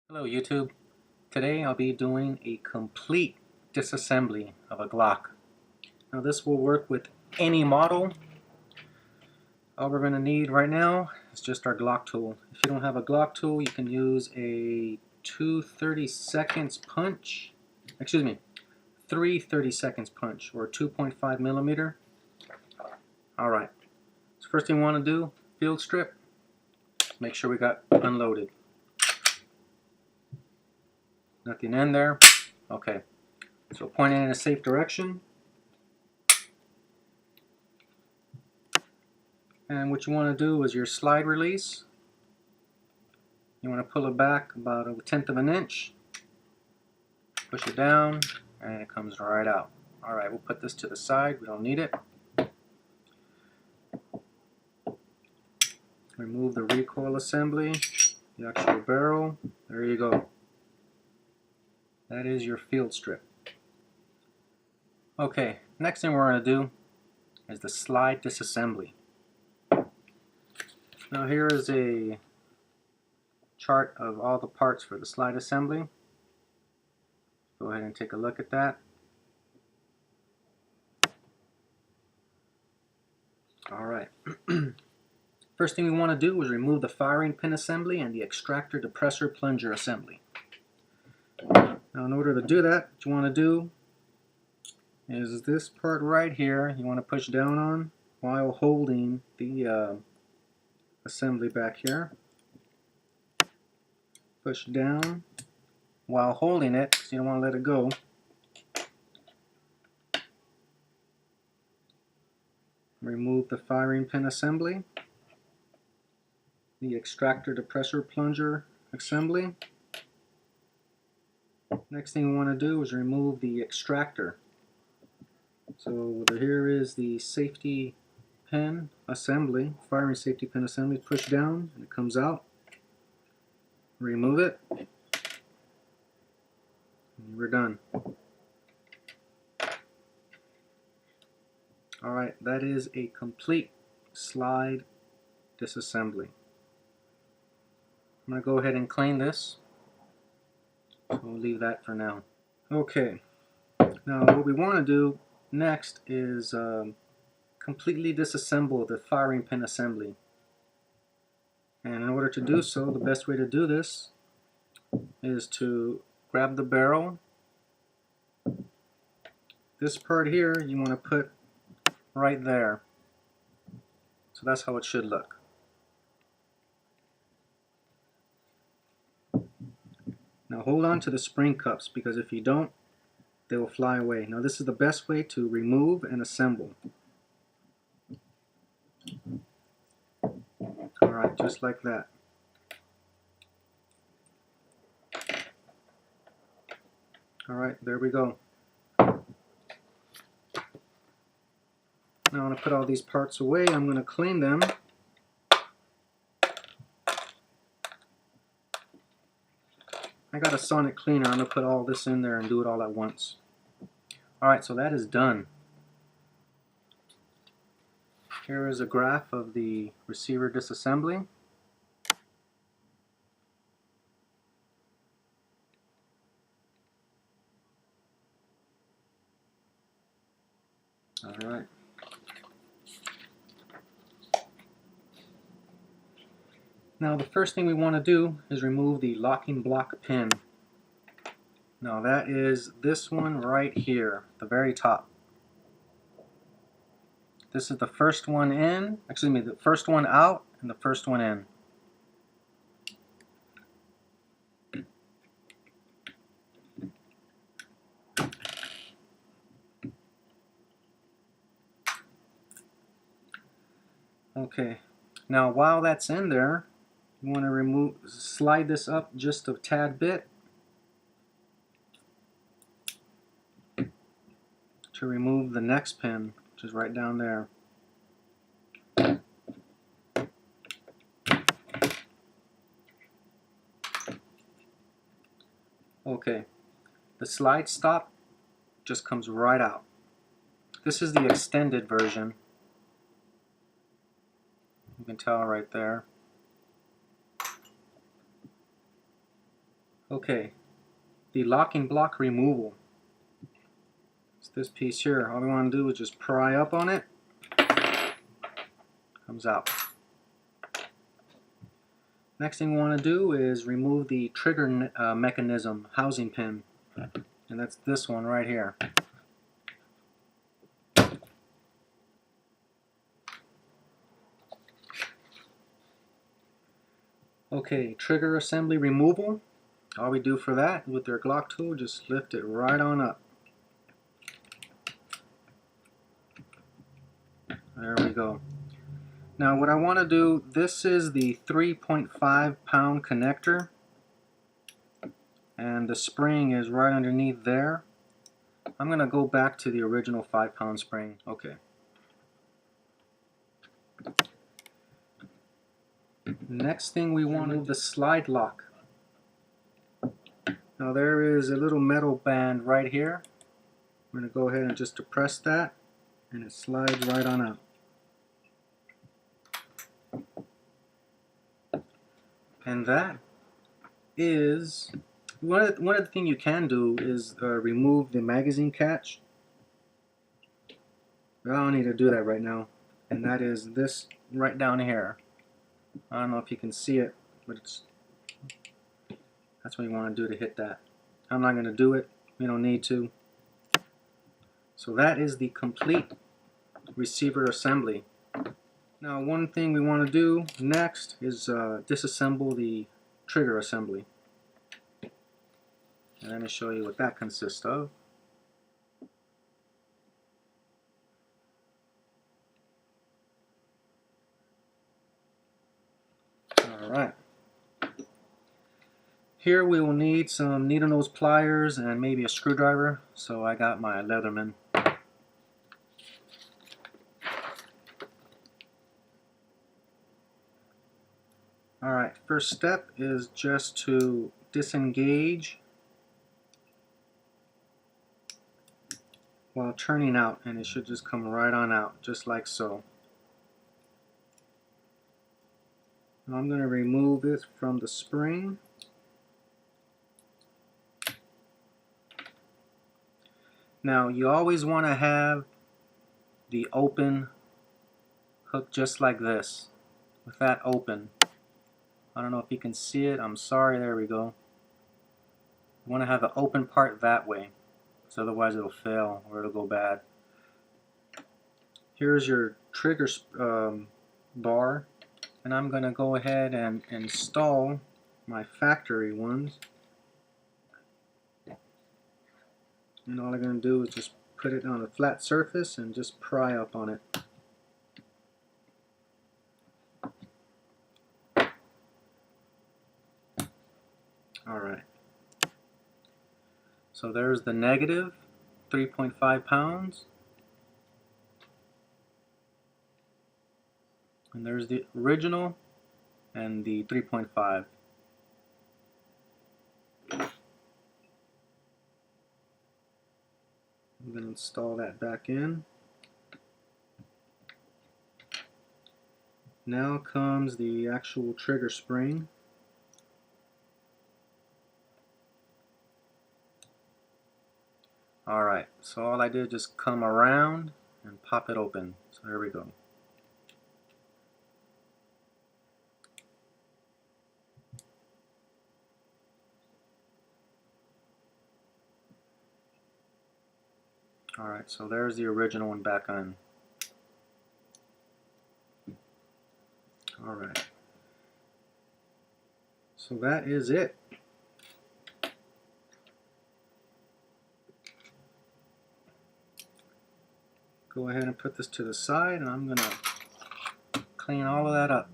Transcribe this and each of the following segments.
Hello YouTube. Today I'll be doing a complete disassembly of a Glock. Now this will work with any model. All we're going to need right now is just our Glock tool. If you don't have a Glock tool, you can use a 3 30-seconds punch or a 2.5 millimeter. Alright, so first thing we want to do, field strip, make sure we got unloaded. Nothing in there. Okay, so pointing in a safe direction. And what you want to do is your slide release. You want to pull it back about 1/10 of an inch. Push it down and it comes right out. Alright, we'll put this to the side. We don't need it. Remove the recoil assembly, the actual barrel. There you go. That is your field strip. Okay, next thing we're going to do is the slide disassembly. Now here is a chart of all the parts for the slide assembly. Go ahead and take a look at that. Alright. First thing we want to do is remove the firing pin assembly and the extractor depressor plunger assembly. Now in order to do that, what you want to do is this part right here you want to push down on while holding the assembly back here. Push down while holding it because you don't want to let it go. Remove the firing pin assembly, the extractor depressor plunger assembly. Next thing we want to do is remove the extractor. So here is the safety pin assembly, firing safety pin assembly. Push down and it comes out. Remove it. And we're done. Alright, that is a complete slide disassembly. I'm going to go ahead and clean this. So we'll leave that for now. Okay, now what we want to do next is completely disassemble the firing pin assembly. And in order to do so, the best way to do this is to grab the barrel. This part here you want to put right there. So that's how it should look. Now hold on to the spring cups because if you don't, they will fly away. Now this is the best way to remove and assemble. Alright, just like that. Alright, there we go. Now I'm going to put all these parts away. I'm going to clean them. I got a sonic cleaner. I'm going to put all this in there and do it all at once. Alright, so that is done. Here is a graph of the receiver disassembly. Alright. Now the first thing we want to do is remove the locking block pin. Now that is this one right here, the very top. This is the first one in, the first one out and the first one in. Okay, now while that's in there, you want to slide this up just a tad bit to remove the next pin, which is right down there. Okay, the slide stop just comes right out. This is the extended version. You can tell right there. Okay, the locking block removal. It's this piece here. All we want to do is just pry up on it. Comes out. Next thing we want to do is remove the trigger mechanism housing pin, and that's this one right here. Okay, trigger assembly removal. All we do for that with their Glock tool, just lift it right on up. There we go. Now what I want to do, this is the 3.5 pound connector, and the spring is right underneath there. I'm going to go back to the original 5-pound spring. Okay. Next thing we want to do the slide lock. Now there is a little metal band right here. I'm going to go ahead and just depress that, and it slides right on out. And that is one of the things you can do is remove the magazine catch. But I don't need to do that right now. And that is this right down here. I don't know if you can see it, but that's what you want to do to hit that. I'm not going to do it. We don't need to. So that is the complete receiver assembly. Now one thing we want to do next is disassemble the trigger assembly. And let me show you what that consists of. Alright. Here we will need some needle nose pliers and maybe a screwdriver, so I got my Leatherman. Alright, first step is just to disengage while turning out, and it should just come right on out, just like so. Now I'm going to remove it from the spring. Now you always want to have the open hook just like this, with that open. I don't know if you can see it, I'm sorry, there we go. You want to have the open part that way, so otherwise it'll fail or it'll go bad. Here's your trigger bar, and I'm going to go ahead and install my factory ones. And all I'm going to do is just put it on a flat surface and just pry up on it. Alright. So there's the negative, 3.5 pounds. And there's the original and the 3.5. I'm going to install that back in. Now comes the actual trigger spring. Alright, so all I did is just come around and pop it open. So there we go. Alright, so there's the original one back on. Alright. So that is it. Go ahead and put this to the side, and I'm going to clean all of that up.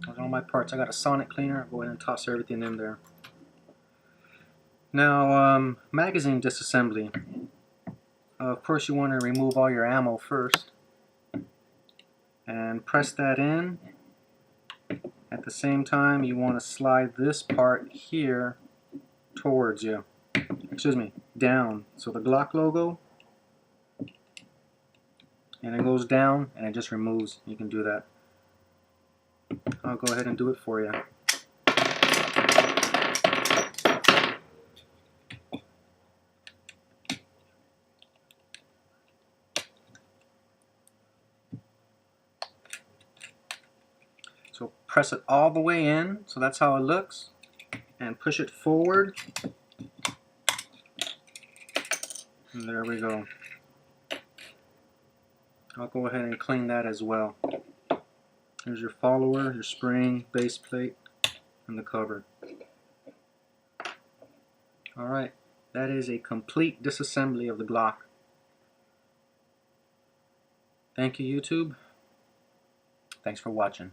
Those are all my parts. I got a sonic cleaner. I'll go ahead and toss everything in there. Now, magazine disassembly. Of course, you want to remove all your ammo first and press that in. At the same time, you want to slide this part here towards you. Excuse me, down. So the Glock logo, and it goes down and it just removes. You can do that. I'll go ahead and do it for you. So press it all the way in, so that's how it looks, and push it forward. And there we go. I'll go ahead and clean that as well. Here's your follower, your spring, base plate, and the cover. Alright, that is a complete disassembly of the Glock. Thank you, YouTube. Thanks for watching.